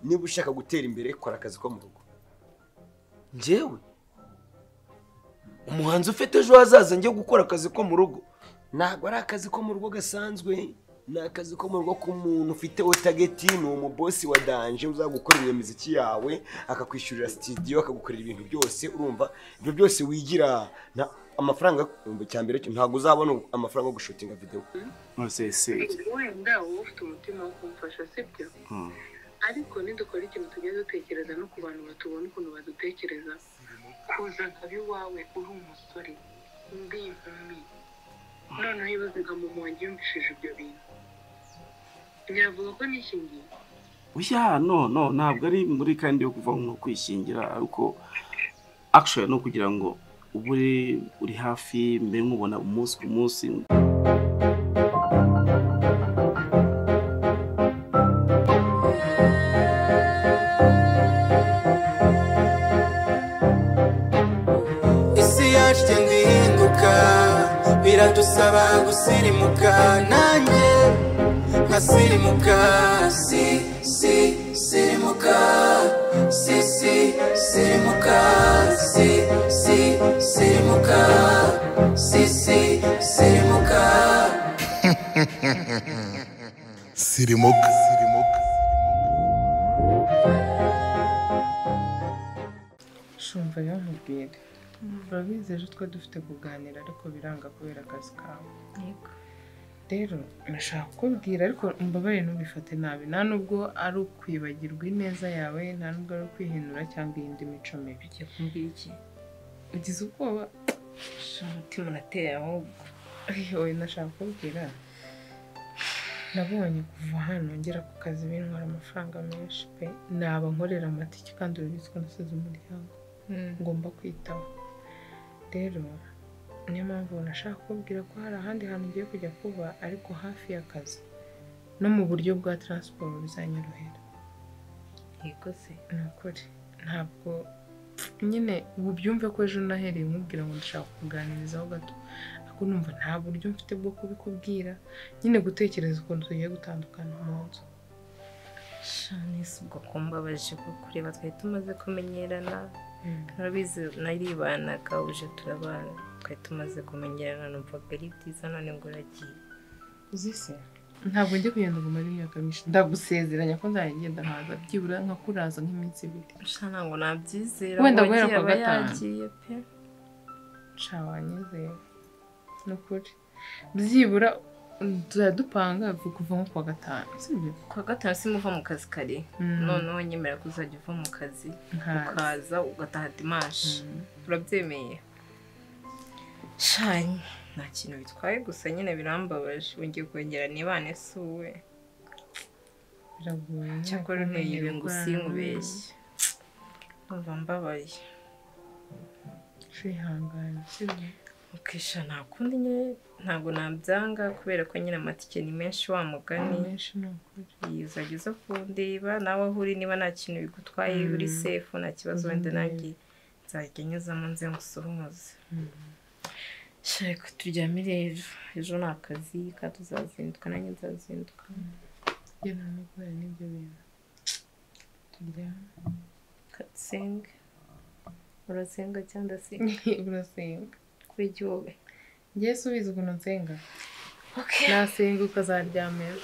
niba ushaka gutera imbere kora akazi ko mu rugo. Njyewe umuhanzi ufite ejo hazaza njye gukora akazi ko mu rugo ntabwo ari akazi ko mu rugo gasanzwe, ni akazi ko mu rugo k'umuntu ufite otageti, ni umubosi wa danje uzagukorera iyo miziki yawe akakwishyurira studio akagukorera ibintu byose. Urumva ibyo byose wigira amafaranga cyambere ntabwo uzabona amafaranga yo gushutinga video. Wenda ufite umutima wo kumfasha sibyo, ariko nidukora ikintu tujya dutekereza no ku bantu batubona ukuntu badutekereza, kuza nkaba iwawe uri umusore ndi inkumi noneho ibibazo mu wanjye yumvishije ibyo bintu nyavuga ko nishingiye. Oya no ntabwo ari muri kandi yo kuva mu kwishingira, ariko actually no kugira ngo uri hafi mbe mubona umunsi ku munsi. Isi yacu ndihinduka biradusaba gusirimuka, nanjye nkasirimuka. Sirimuka sirimuka sirimuka sirimuka sirimuka. Shumva yamubwira urabizi ejo twe dufite kuganira ariko biranga kubera akazi kawe. Yego rero nashaka kubwira ariko mbabare ntubifate nabi, nta nubwo ari ukwibagirwa ineza yawe, nta nubwo ari ukwihindura cyangwa iyindi mico mibi. ugiye kumbwira iki? Ugize ubwoba? Umutima unateye ahubwo. Oya nashaka kubwira nabonye kuva hano ngera ku kazi bintwara amafaranga menshi pe, naba nkorera amatike kandi urabizi ko nasize umuryango ngomba kwitaho. Rero niyo mpamvu nashaka kubwira ko hari ahandi hantu ngiye kujya kuba ariko hafi y'akazi no mu buryo bwa transport bizanyorohera. Yego se ni ukuri ntabwo nyine ubu byumve ko ejo nahereye nkubwira ngo ndashaka kuganirizaho gato, ariko numva nta buryo mfite bwo kubikubwira, nyine gutekereza ukuntu tugiye gutandukana mu nzu. Shanisi ubwo kumbabaje ko kureba twari tumaze kumenyerana, urabizi naribanaga uje turabana twari tumaze kumenyerana, numvaga ari byiza none ngo uragiye. Uzi se ntabwo njye kugenda ngo mare imyaka myinshi, ndagusezeranya ko nzagenda nkaza byibura nkakuraza nk'iminsi 2. Sha ntabwo nabyizera wenda guhera kwa gatanu yagiye pe. Sha wanyizeye n'ukuri byibura tuzadupanga kuva nko kwa gatanu, sibyo? Kwa gatanu simuva mu kazi kare, noneho nyemera kuzajya uva mu kazi ukaza ugataha dimanche. Urabyemeye? Shani nta kintu bitwaye, gusa nyine birambabaje, wongeye kongera nibane suwe biragoye cyakora nteye ibintu sinkubeshye, numva mbabaye. Shihangana sibyo? Ukisha nta kundi nyine ntabwo nabyanga kubera ko nyine amatike ni menshi wa mugani. Menshi n'ukuri. Uzajya uza kundeba nawe aho uri, niba nta kintu bigutwaye uri safe nta kibazo, wenda nanjye nzajya nyuzamo nze ngusuhuze. Shaka turyamire ejo ni akazi ka tuzazinduka, nanjye nzazinduka. Njye nta n'ubwoba n'ibyo bintu. Turyame. Senga. Urasenga cyangwa se? Urasenga. Kuri jyowe. Njye subiza ukuntu nsenga. Okay. Nasenga ukazaryamira.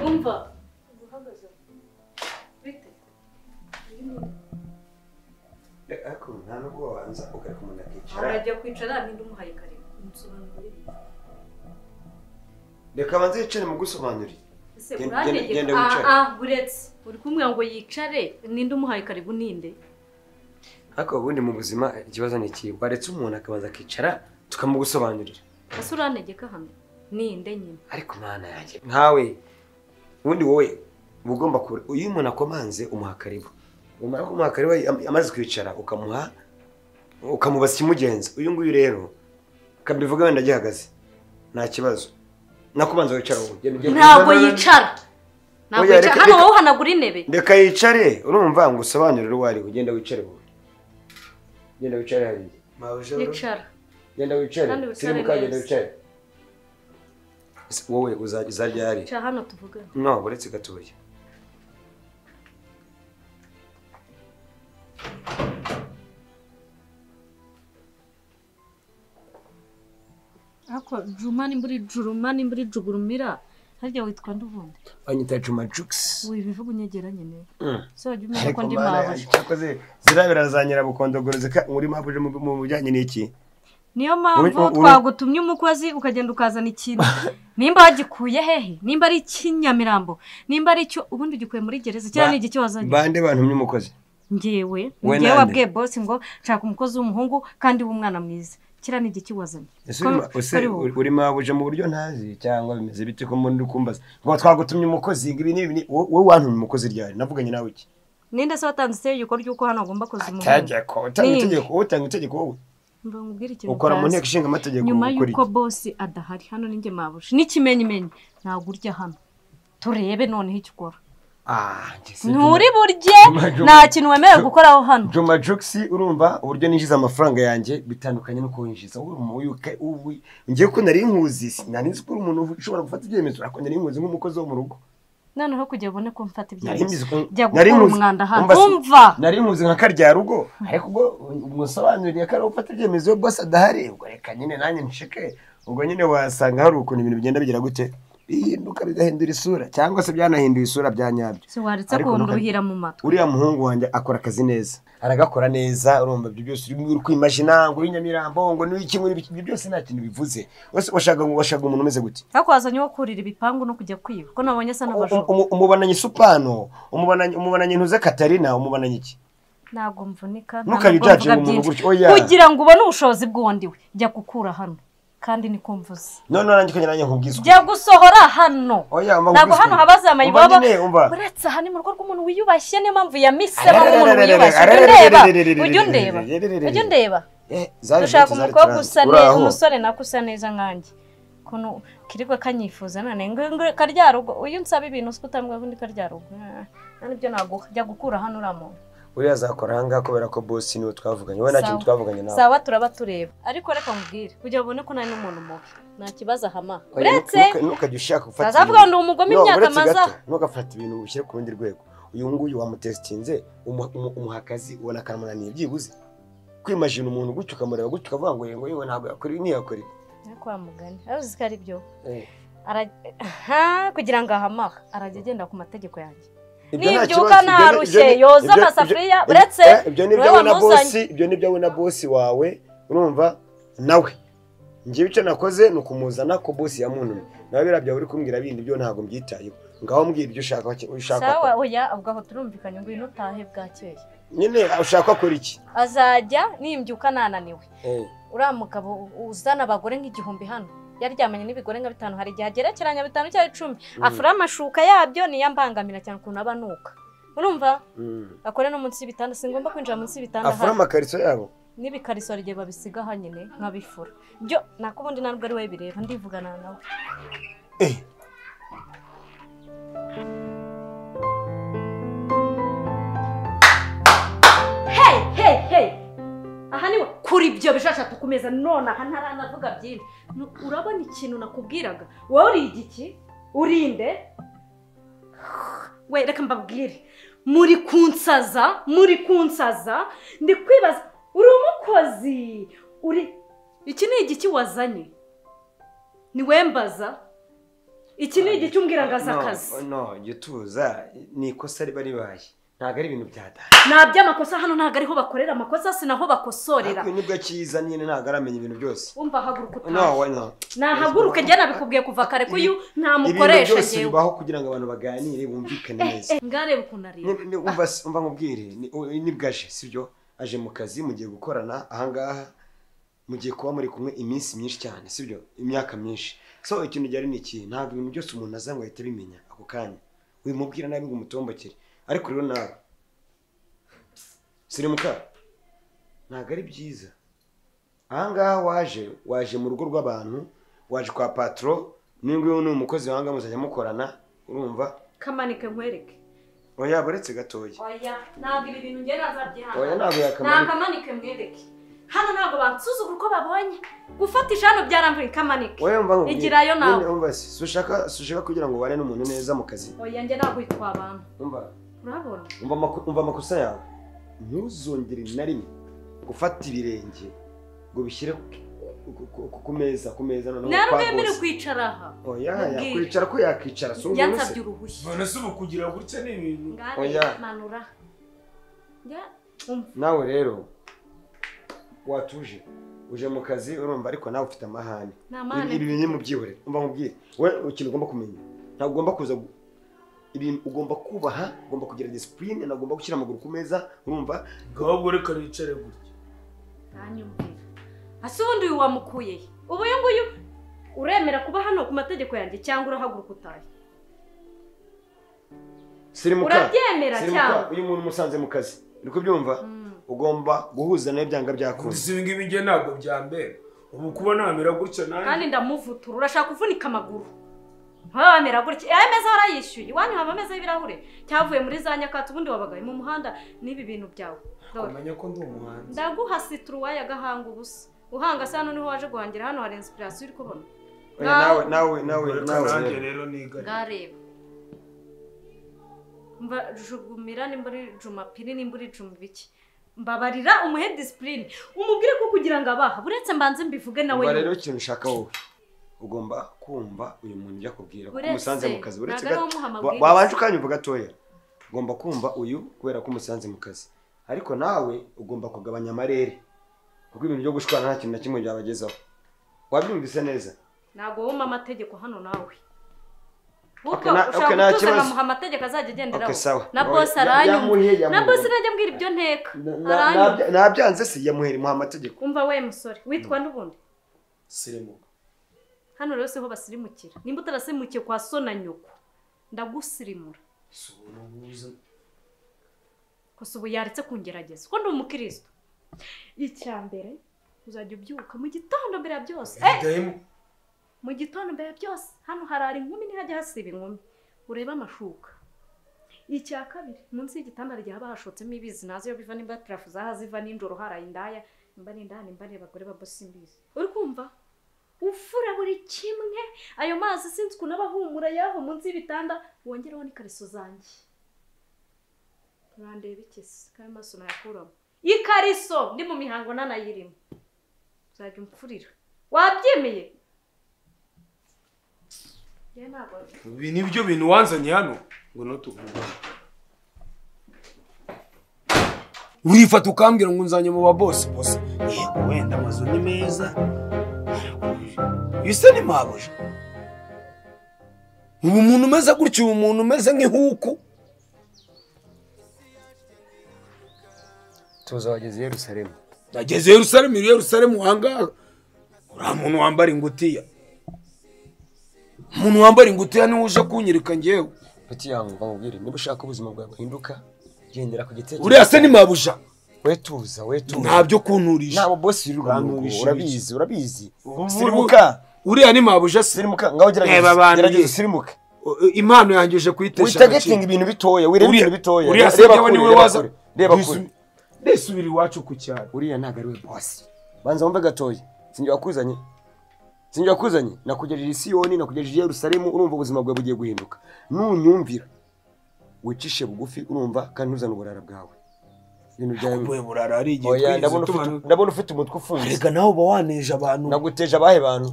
Umva. Bite? Ako nta nubwo wanza ukareka umuntu akicara. Arajya kwicara ninde umuhaye kare. reka banze yicare mu gusobanurira. Genda wicare. Buretse uri kumwe ngo yicare ninde umuhaye karibu ninde? Ariko ubundi mu buzima ikibazo ni iki? Waretse umuntu akabanza akicara tukamugusobanurira. Ese urantegeka hano ninde nyine? Ariko mana yanjye nkawe ubundi wowe ugomba kure uyu umuntu akomanze umuha karibu. Umara kumuha karibu amaze kwicara ukamubaza ikimugenza. Uyu nguyu rero kabivuga wenda gihagaze. Nta kibazo. Nakubanza wicara wowe. Ntabwo yicara. Ntabwo yicara. Hano wowe hanagura intebe. Ndeka yicare urumva ngo usobanurire wari kugenda wicare wowe. Genda wicare hari. Yicara. Genda wicare. Sirimuka genda wicare. Wowe uzajya hari. Cha hano tuvuga. No, buretse gatoya. Ako Jumani mburi jugurumira harya witwa ndubundi. Anyita Juma Jux. Uyu bivuga unyegera nyene. So Juma ko ndi mabaje. Cyakoze zirabira zanyira bukondogoroze ka muri mabuje mu bujyanye n'iki? Niyo mpamvu twagutumye umukozi ukagenda ukazana ikintu. Nimba wagikuye hehe? Nimba ari Kinyamirambo? Nimba ari cyo ubundi gikuye muri gereza cyane n'igi cyo wazanye? Bande bantumye umukozi. Ngewe wabwiye boss ngo nshaka umukozi w'umuhungu kandi w'umwana mwiza. Kira n'igi cyo wazanye. Uri mabuje mu buryo ntazi cyangwa bimeze bite ko muri kumbaza. Ngo twagutumye umukozi ngibi ni wowe wantumye umukozi ryari? Navuganye nawe iki? Ninde se watanze yuko ryuko hano agomba koza umuhungu? Utanga itegeko wowe. Mbangubwira ikintu. Ukora mu nteko ishinga amategeko nyuma yuko boss adahari hano ninge mabuje. N'ikimenyimenyi ntabwo urya hano. Turebe none icyo ukora. Nturi burye nta kintu wemerewe gukora aho hano. Juma Jux urumva uburyo ninjiza amafaranga yanjye bitandukanye no kuhinjiza. Ngiye ko nari nkuzi sinanizi ko umuntu ushobora gufata ibyemezo ariko nari nkuzi nk'umukozi wo mu rugo. Noneho kujya ubone ko mfata ibyemezo. Nari umwanda hano. Umva. Nari nkuzi nka karya rugo ariko ubwo umusobanuriye ko ari ufata ibyemezo boss adahari ubwo reka nyine nanjye nshike ubwo nyine wasanga hari ukuntu ibintu bigenda bigira gute bihinduka bigahindura isura cyangwa se byanahinduye isura bya nyabyo. Se waretse ko nduhira mu matwe. Uriya muhungu wanjye akora akazi neza. Aragakora neza urumva ibyo byose uri kwimagina ngo Nyamirambo ngo n'iki muri ibyo byose nta kintu bivuze. Wese washaka umuntu umeze gute? Hakwazanye wo kurira ibipangu no kujya kwiba. Ko nabonye asa n'abajura. Umubananye Supano, umubananye Ntuze Katarina, umubananye iki? Nago mvunika ntukabijaje umuntu gutyo. Oya. Kugira ngo ubone ubushobozi bw'uwondiwe jya gukura hano. Kandi niko mvuze. None narangikanye nanye nkubwizwe. Jya gusohora hano. Oya nago hano habaza amayibobo. Buretse hani mu rugo rw'umuntu wiyubashye niyo mpamvu yamisemo umuntu wiyubashye. Ujye ndeba. Dushaka umukobwa usa neza umusore nakusa neza nkanjye. Kuno kirigwa kanyifuza none ngo karya rugo uyu nsaba ibintu usutamwe ubundi karya rugo. Nani byo nago jya gukura hano uramo. Uriya azakora hanga kubera ko boss niwe twavuganye. We nta kintu twavuganye nawe. Sawa turaba tureba. Ariko reka mubwire kujya ubone ko nari n'umuntu mubi. Nta kibazo hama. Uretse nukajya ushaka gufata. Azavuga ngo umugome imyaka maza. Nugafata ibintu ushyire ku rundi rwego. Uyu nguyu wamutestinze umuhakazi ubona karamunaniye byibuze. Kwimagine umuntu gutyo ukamureba gutyo ukavuga ngo yewe ntabwo yakora ibi ntiyakora ibi. Kwa mugani. Aruzi ko ari byo. Kugira ngo ahamaha arajya agenda ku mategeko yanjye. Nibyuka narushye yoza amasafuriya buretse ibyo nibyo we na boss wawe urumva nawe ngiye icyo nakoze nukumuza ko boss yamuntumye nawe birabya uri kumbwira bindi byo ntago mbyitayeho ngaho mbwira ibyo ushaka sawa oya ubwo aho turumvikanye ngo inutahe bwakeye nyine ushaka akora iki azajya nimbyuka nananiwe uramugabo uzana abagore nk'igihumbi hano yaryamanye n'ibigore nka 5 hari gihe agerekeranya 5 cyangwa 10 afura amashuka yabyo niyambangamira cyane kuntu abanuka urumva akore no munsi y'ibitanda singomba kwinjira munsi y'ibitanda afura amakariso yabo n'ibikariso rye babisiga hanyine nkabifura byo nakubundi ntabwo ari we bireba ndivugana nawe hey aha niwe kuri ibyo bishasha tukumeza none aha ntaranavuga byinshi urabona ikintu nakubwiraga wowe uri igiki urinde we reka mbabwire muri kunsaza ndi kwibaza uri umukozi uri iki ni igiki wazanye ni wembaza iki ni igiki umbwira ngaza akazi no gituza ni ikosa riba ribaye ntago ari ibintu byada nta by'amakosa hano ntago ariho bakorera amakosa sinaho bakosorera ariko nibwo akiza nyine ntago aramenya ibintu byose umva haguruka utahe no nahaguruke njye nabikubwiye kuva kare ko uyu ntamukoresha byose njyewe bibaho kugira ngo abantu baganire bumvikane neza ngarebe ukuntu areba umva nkubwire nibwo aje sibyo aje mu kazi mugiye gukorana ahangaha mugiye kuba muri kumwe iminsi myinshi cyane sibyo imyaka myinshi so ikintu ryari ni iki ntabwo ibintu byose umuntu aza ngo ahite abimenya ako kanya wimubwira nabi ngo umutombokere ariko rero nawe Sirimuka ntabwo ari byiza ahangaha waje mu rugo rw'abantu waje kwa patro n'inguyu ni umukozi wanga muzajya mukorana urumva kamanike nkwereke oya baretse gatoya oya ntabwo ibi bintu njye nazabyihana oya ntabwo yakamanike nakamanike mwereke hano ntabwo bansuzugura uko babonye gufatisha hano byaramvuye kamanike oya mva ngo igirayo nawe umva sushaka kugira ngo ubane n'umuntu neza mu kazi oya njye ntabwo yitwa abantu umva urabona umva amakosa yawe ntuzongere na rimwe gufata ibirenge ngo bishyire ku meza noneho narwemere kwicara aha oya yakwicara ko yakicara yansabye uruhushya none se ubu kugira gutya ni ibintu oya manura nawe rero watuje uje mu kazi urumva ariko nawe ufite amahane ibi bintu mubyihore umva nkubwire we ikintu ugomba kumenya ntabwo ugomba kuza ibintu ugomba kubaha ugomba kugira discipline nagomba gushyira amaguru ku meza urumva gahubwo reka nicare gutya ntanyumvira ase ubundi uyu wamukuye ubu uyu nguyu uremera kuba hano ku mategeko yanjye cyangwa urahaguruka utahe urabyemera cyangwa uyu muntu umusanze mu kazi uri kubyumva ugomba guhuza nawe byanga byakunda ibi ngibi njye ntabwo byambera ubu kuba namera gutya nanjye kandi ndamuvutura urashaka kuvunika amaguru ntabamera gutya aya meza warayishyuye iwanyu haba ameza y'ibirahure cyavuye muri za nyakatsi ubundi wabagaye mu muhanda n'ibi bintu byawe umenya ko ndi umuhanzi ndaguha situruwaya agahanga ubusa uhanga se hano niho waje guhangira hano hari inspiration uri kubona nawe rero niga ngareba mba jugumira nimba uri jumapiri nimba uri jumubiki mbabarira umuhe discipline umubwire ko kugira ngo abaha buretse mbanze mbivuge nawe rero ikintu ushaka wowe ugomba kumva uyu muntu ujya kubwira ko umusanze mu kazi uretse wabanje ukanyumva gatoya ugomba kumva uyu kubera ko umusanze mu kazi ariko nawe ugomba kugabanya amarere kuko ibintu byo gushwana nta kintu na kimwe byabagezaho wabyumvise neza ntabwo wumva amategeko hano nawe kuko ushobora gutuza nkamuha amategeko azajya agenderaho na bosi aranyumva na bosi najya mbwira ibyo nteka nabyanze se yamuhera muha amategeko umva we musore witwa n'ubundi Sirimuka hano rero siho basirimukira nimba utarasimukiye kwa so na nyoko ndagusirimura kosa ubu yaretse kungerageza ko ndi umukristo icyambere uzajya ubyuka mu gitondo mbere ya byose mu gitondo mbere ya byose hano harari inkumi ntihajya hasiba inkumi urebe amashuka icya kabiri munsi y'igitanda rya bahashotsemo ibizi nazo yo biva nimba trafu zaha ziva ninjoro haraye indaya nimba ni indaya nimba ni abagore babosi imbizi uri kumva ufura buri kimwe ayo mazi sinzi ukuntu abahumura yaho munsi y'ibitanda wongereho n'ikariso zanjye urandeba ikisi kandi amaso nayakuramo ikariso ndi mu mihango nanayirimo uzajya umfurira wabyemeye ibi ni byo bintu wanzanye hano ngo nutuvuga urifata ukambwira ngo unzanye mu babosi bose yego wenda amazu ni meza bisa ni mabuja ubu umuntu umeze gutya ubu umuntu umeze nk'ihuku tuza wageze Yerusalemu nageze Yerusalemu hangaha uriya muntu wambara ingutiya umuntu wambara ingutiya niwe uje kunyereka njyewe ati yangu bamubwire niba ushaka ubuzima bwawe buhinduka gendera ku gitekerezo uriya se ni mabuja wetuza ntabyo kunturisha nabo bosi urabizi Sirimuka uriya ni mabuja Sirimuka ngaho gerageza Sirimuka impano yangeje kuyitesha witagetinga ibintu bitoya wireba ibintu bitoya uriya se niwe waza reba kure desubira iwacu ku cyaro uriya ntago ari we bosi banza wumve gatoya sinjye wakuzanye nakugejeje Siyoni nakugejeje Yerusalemu urumva ubuzima bwawe bugiye guhinduka nunyumvira wicishe bugufi urumva kandi ntuzane uburara bwawe ibintu byawe burara ari igihe ndabona ufite umutwe ufunze reka nawe uba waneje abantu naguteje abahe bantu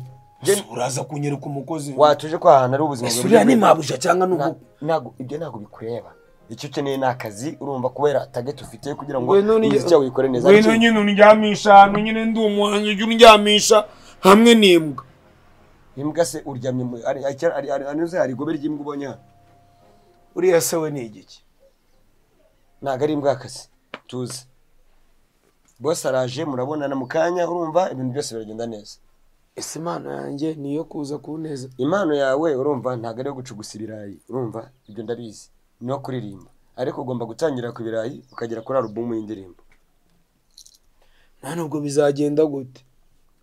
uraza kunyereka umukozi watuje ko ahantu ari ubuzima bwawe uriya ni mabuja cyangwa n'ubu ibyo ntabwo bikureba icyo ukeneye ni akazi urumva kubera target ufite kugira ngo We none- umuziki wawe ukore neza ngwino nyine undyamisha ahantu nyine ndi umuhanyi ujya undyamisha hamwe n'imbwa. imbwa se uryamye ari igobe ry'imbwa ubonye hano Uriya se we ni igiki? ntabwo ari imbwa y'akazi tuzi boss araje murabonana mu kanya urumva ibintu byose biragenda neza Ese impano yanjye niyo kuza kuneza. impano yawe urumva ntabwo ari iyo gucugusa ibirayi urumva ibyo ndabizi niyo kuririmba ariko ugomba gutangira ku birayi ukagera kuri album y'indirimbo Nta nubwo bizagenda gute?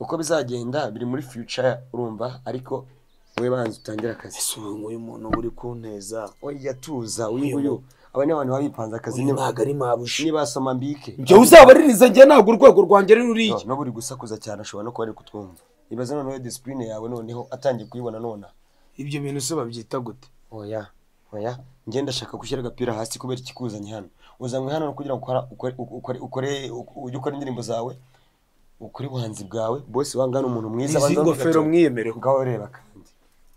uko bizagenda biri muri future urumva ariko wowe banza utangire akazi Ese ubu nguyu muntu uri kunteza. oya tuza uyu nguyu aba ni abantu babipanze akazi Ntabwo ari mabushi. nibasoma mbike Ibyo uzabaririza njye ntabwo urwego rwanjye ari ruriya. no buri gusakuza cyane ashobora no kuba ari kutwumva ibaze noneho discipline yawe noneho atangiye kuyibona nona Ibyo bintu se babyita gute? oya ngenda ndashaka gushyira agapira hasi kubera ikikuzanye hano uzanywe hano kugira ngo ujye ukora indirimbo zawe ukore ubuhanzi bwawe boss wangana umuntu mwiza Izi ngofero mwiyemereho. ngaho reba kandi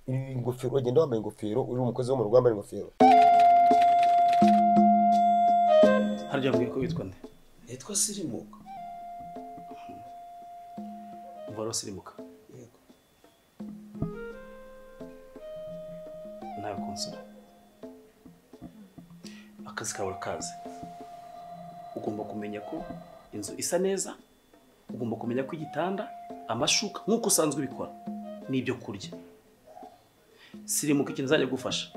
iyi ngofero ugenda wambaye ingofero uri umukozi wo mu rugo wambaye ingofero harya mbwiye ko witwa nde? Nitwa Sirimuka. umva rero sirimuka Yego. nawe konsora akazi kawe urakazi ugomba kumenya ko inzu isa neza ugomba kumenya ko igitanda amashuka nk'uko usanzwe ubikora n'ibyo kurya sirimuka ikintu nzajya gufasha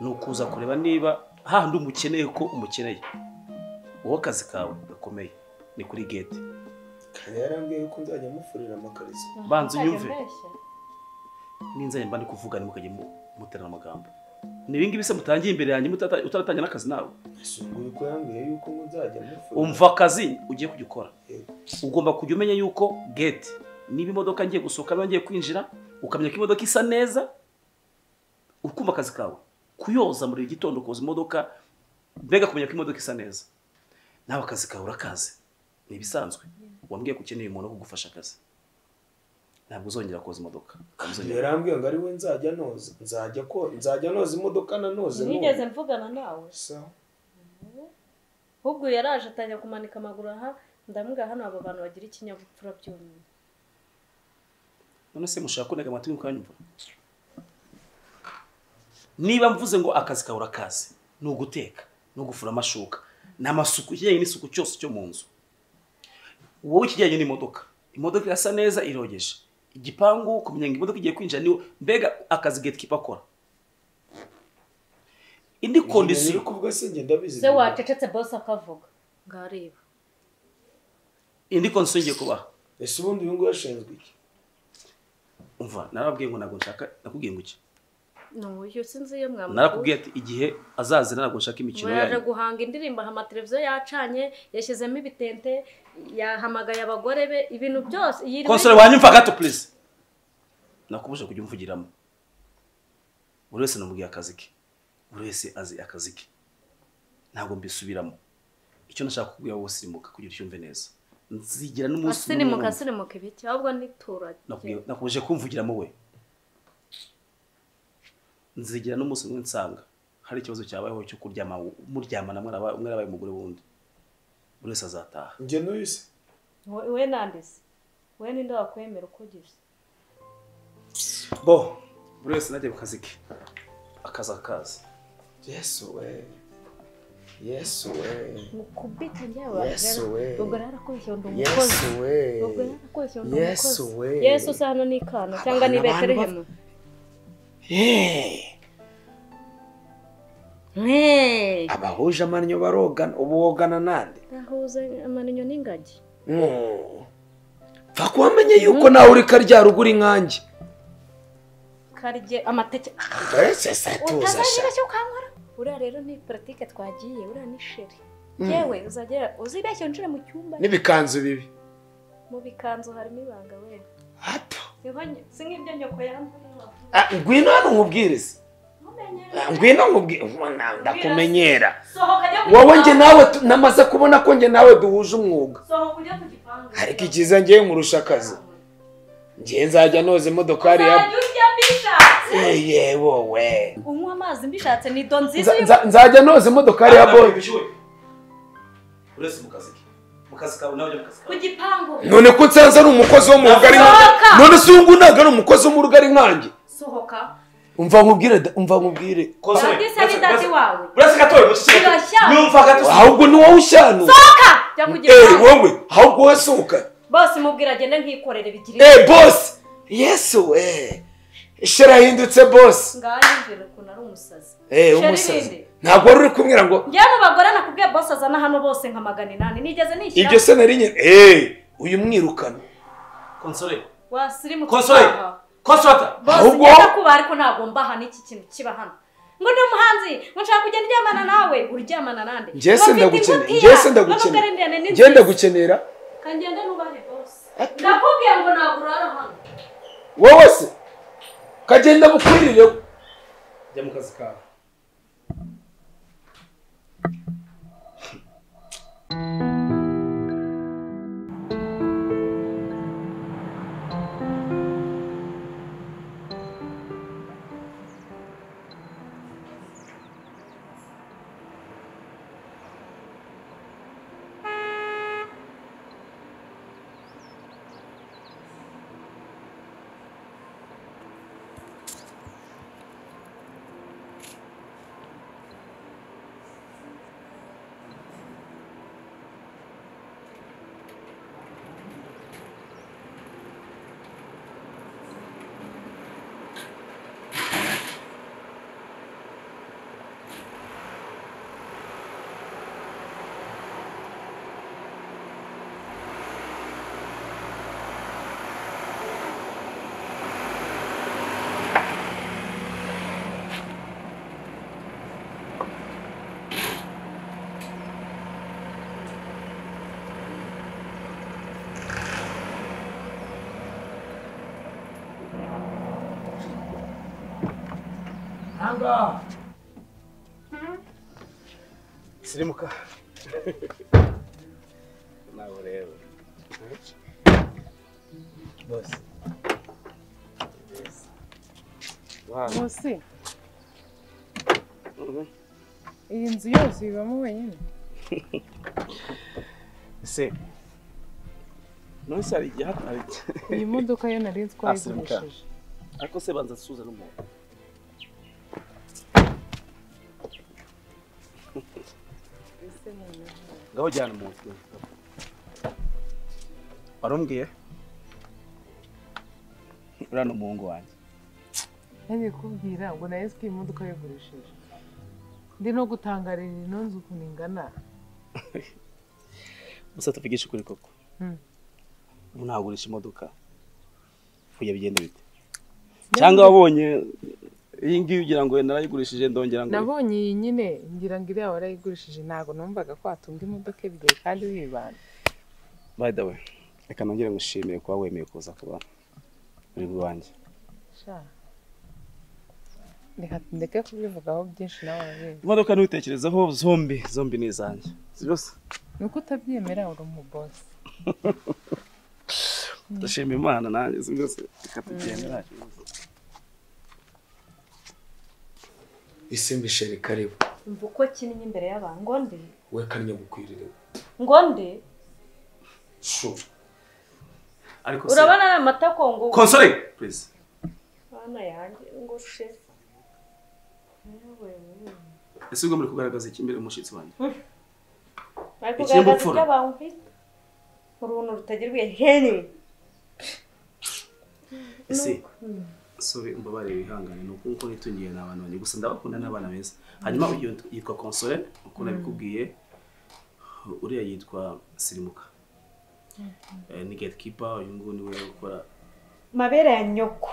ni ukuza kureba niba hahandi umukeneye ko umukeneye wowe akazi kawe gakomeye ni kuri gate Kandi yarambwiye ko nzajya mufurira amakariso. banza unyumve n'inzanye mba ndi kuvuga nimukajye muterana amagambo ni ibingibi se mutangiye imbere yanjye utaratangira n'akazi nawe Ese nguyu ko yambwiye yuko nzajya mufurira. umva akazi ugiye kujya ukora ugomba kujya umenya yuko gate niba imodoka ngiye gusohoka niba ngiye kwinjira ukamenya ko imodoka isa neza ukumva akazi kawe kuyoza muri gitondo koza imodoka mbega kumenya ko imodoka isa neza nawe akazi kawe urakazi ni ibisanzwe wambwiye ko ukeneye umuntu wo kugufasha akazi ntabwo uzongera koza imodoka Yarambwiye ngo ari we nzajya noza. Nzajya noza imodoka na noze. nigeze mvugana nawe Sawa. ahubwo yaraje atangira kumanika amaguru aha ndamubwira hano aba bantu bagira ikinyabupfura byonyine none se mushaka kunega amatwi mukanyumva niba mvuze ngo akazi kawe urakazi ni uguteka no gufura amashuka n'amasuku kijyanye n'isuku cyose cyo mu nzu wowe ikijyanye n'imodoka imodoka irasa neza irogeje igipangu kumenya ngo imodoka igiye kwinjira niwo mbega akazi gatekeeper akora indi kondisiyo kuvuga se ngenda bizi. se wacecetse boss akavuga ngareba indi kondisiyo ngiye kubaha Ese ubundi uyu nguyu ashinzwe iki? umva narabwiye ngo ntabwo nshaka nakubwiye ngo iki no yo sinzi iyo mwamukuru narakubwiye ati igihe azazira ntabwo nshaka imikino yaje yanyu guhanga indirimbo aha mateleviziyo yacanye yashyizemo ibitente yahamagaye abagore be ibintu byose konsole wanyumva gato please nakubuje kujya umvugiramo buri wese namubwiye akazi ke buri wese azi akazi ke ntabwo mbisubiramo icyo nashaka kukubwira wowe sirimuka kugira ucyumve neza nzigira n'umunsi sirimuka ibiki ahubwo niturage nakubuje kumvugiramo we nzigira n'umunsi umwe nsanga hari ikibazo cyabayeho cyo kuryama muryamana umwe arabaye umugore wundi buri wese azataha Njye n'uyu se. we nandise we ninde wakwemera uko ugize bo buri wese najya ku kazi ke akazi Yesu we. Yesu we. mukubita njyewe Yesu we. ubwo narakubeshye ndi umukozi Yesu we. ubwo narakubeshye ndi Yesu umukozi we. Yesu se hano ni ikano cyangwa ni Betelehemu Abahuje amannyo barogana ubogana nande. nahuze amaninyo n'ingagi Pfa kuwamenye yuko nawe uri karya ruguru inkange. karye amateke Ese satuza sha. utazabibeshye ukankora uriya rero ni politike twagiye uriya ni sheri yewe uzagera uzibeshye unjire mu cyumba N'ibikanzu bibi. mu bikanzu harimo ibanga we Hato. si nk'ibyo nyoko yambaye Ngwino hano nkubwirize. Ngwino nkubwire ndakumenyera. sohoka jya ku Wowe nge nawe namaze kubona ko nge nawe duhuje umwuga. sohoka ujya ku gipangu Ariko ikiza ngiye nkurusha akazi. Ngiye nzajya noza imodokari ya uzajya urya bishatse Yeye wowe. unywa amazi mbishatse ni do nziza Nzajya noza imodoka ya boss. Uretse mu kazi kawe nawe mu kazi ku gipangu. None ko nsanze ari umukozi wo mu rugari nkanjye. None se uyu ntago ari umukozi wo mu rugari nkanjye. Sohoka. Umva nkubwire. Ndise dadi wawe. Uretse gatoye mu kiciro. Nyumva gato. Ahubwo ni wowe ushyano. Sohoka. Jya kugira. Wowe, ahubwo wowe sohoka. Boss mubwira agende nkikorere bigire. Boss. Yesu Shera hindutse boss. Nganyumvira ukuntu ari umusazi. Umusazi. Ntabwo wari uri kumwira ngo njye n'abagore nakubwiye boss azana hano bose nka 800 nigeze nishyira. Ibyo se nari nyine uyu mwirukana. Console. Wasirimu. Console. Ahubwo kuba ariko ntabwo mbaha n'iki kintu kiba hano. Ngo ndi umuhanzi, ngo nshaka kugenda ryamana nawe, uryamana nande. Njye ndagukenera. Kangende nubahe boss. Ndakubwiye ngo nagurara hano. Wowe se kagenda bukwirire. Jya mu kazi kawe. Anga. Sirimuka. Nawe rero. Boss. Bosi. Iyi nzu yose ibamo wenyine. Se. Nonse ari igihe hatari. Iyi modoka yo nari twayigurishije. Ariko se banza suza n'umuntu. Ngaho jyana mu nzu. Warumbwiye? Urano umuhungu wanjye. Nari kubwira ngo nayo iyi modoka yagurishije. Ndi no gutangarira ino nzu ukuntu ingana. Musa tuvugisha ukuri koko. Unagurisha imodoka. Fuye bigenda bite? Cyangwa wabonye iyi ngiyi ugira ngo narayigurishije ndongera ngo nabonye iyi nyine ngira ngo iriya warayigurishije ntago numvaga ko atunga imodoka ebyiri kandi wibana. By the way, reka nongere ngushimire kuba wemeye kuza kuba muri rwanjye. Sha. Ndeke kubivugaho byinshi nawe arabizi. Imodoka ntutekerezaho zombi ni izanjye. Byose. Nuko utabyemera uri mu boss. Ndashima Imana nanjye byose ikatubyemera. Isimbi sheri karibu. Umva uko kinini imbere y'abantu ngonde. We kanya gukwirire. Ngonde. Shu. Ariko urabona na matako ngo Console, please. Bana yanjye ngo she. Ese ubwo muri kugaragaza iki imbere umushitsi wanjye? Ariko kugaragaza cy'abantu. Uruntu rutagirwe hene. Ese sorry mbabare bihangane nuko nko nitungiye n'abantu banye gusa ndabakunda n'abana beza. Hanyuma uyu yitwa Console uko nabikubwiye. Uriya yitwa Sirimuka. Ni gatekeeper uyu ngo niwe ukora mabere ya nyoko.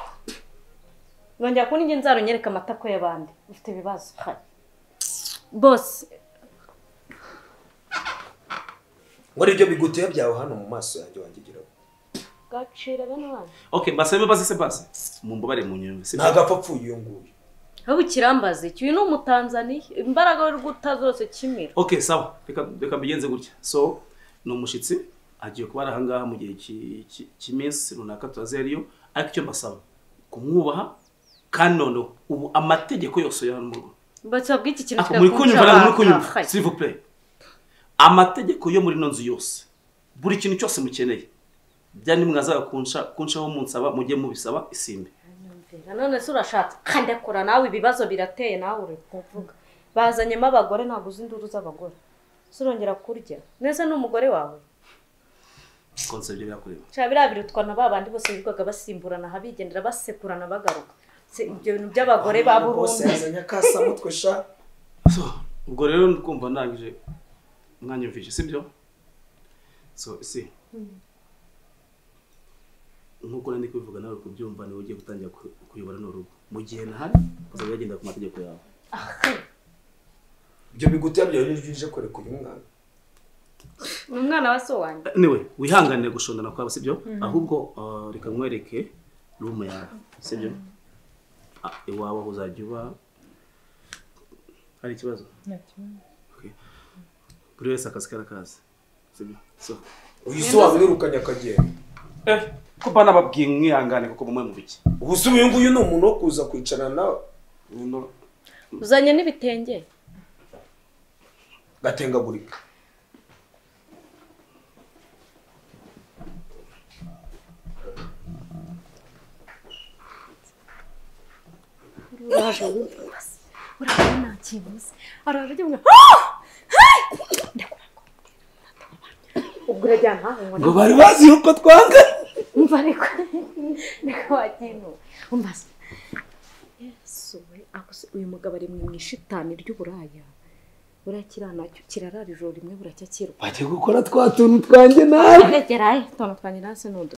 Ngongera ko ninjye nzaronyereka amatako y'abandi. Ufite ibibazo. Boss. Wari ibyo biguteye byawe hano mu maso yanjye wangigira. Gacira bana bana. Okay, mbasebe base mumbabare mu nyumve. Ntagapfapfuye iyo nguyu. Aho kirambaze cyo no mu Tanzania imbaraga yo guta zose kimira. Okay, sawa. Reka mbigenze gutya. So, no mushitsi agiye kuba ahangaha mu gihe cy'iminsi runaka tuzeriyo ariko icyo mbasaba kumwubaha kandi noneho ubu amategeko yose ya mu Batsabwe iki kintu muri kunyumva muri kunyumva s'il vous plaît amategeko yo muri nonzu yose buri kintu cyose mukeneye byani mwazaga kunshaho munsaba mujye mubisaba isimbe none se urashatse kandi akora nawe ibibazo birateye nawe uri kuvuga bazanyemo abagore ntabwo uzi induru z'abagore surongera kurya neza n'umugore wawe concept byakureba cyabira birutwa na babandi bose bigaga basimburana habigendera basekurana bagaruka ibyo bintu by'abagore ba Burundi bose yazanya kasa mutwe sha ubwo rero ndumva ndangije mwanyumvije sibyo so si nkuko nandi kubivuga nawe kubyumva niwe ugiye gutangira kuyobora n'urugo mu gihe nahari uzajya yagenda ku mategeko yawe ibyo bigutya byawe n'ibyo kore ku mwana umwana wa so wanjye niwe wihanganire gushondana kwa sibyo ahubwo reka nkwereke room yawe sibyo iwawe uzajya uba hari ikibazo okay buri wese akazi karakazi sibyo so uyiso wabirukanya akagenda ko bana babwiye mwihangane kuko bumwe mu biki ubusubiye nguyu ni umuntu wo kuza kwicarana nawe uzanye n'ibitenge gatengagurika urabona kibuze ararujya ngo ubwo urajyana ngo bari bazi yuko twanga umva ariko niko wakintu umva Yesu we akose uyu mugabo ari mu ishitani ry'uburaya urakirana kirarara ijoro rimwe buracyakirwa baje gukora twa tuntu twanjye nawe geraye tuntu twanjye nase nudo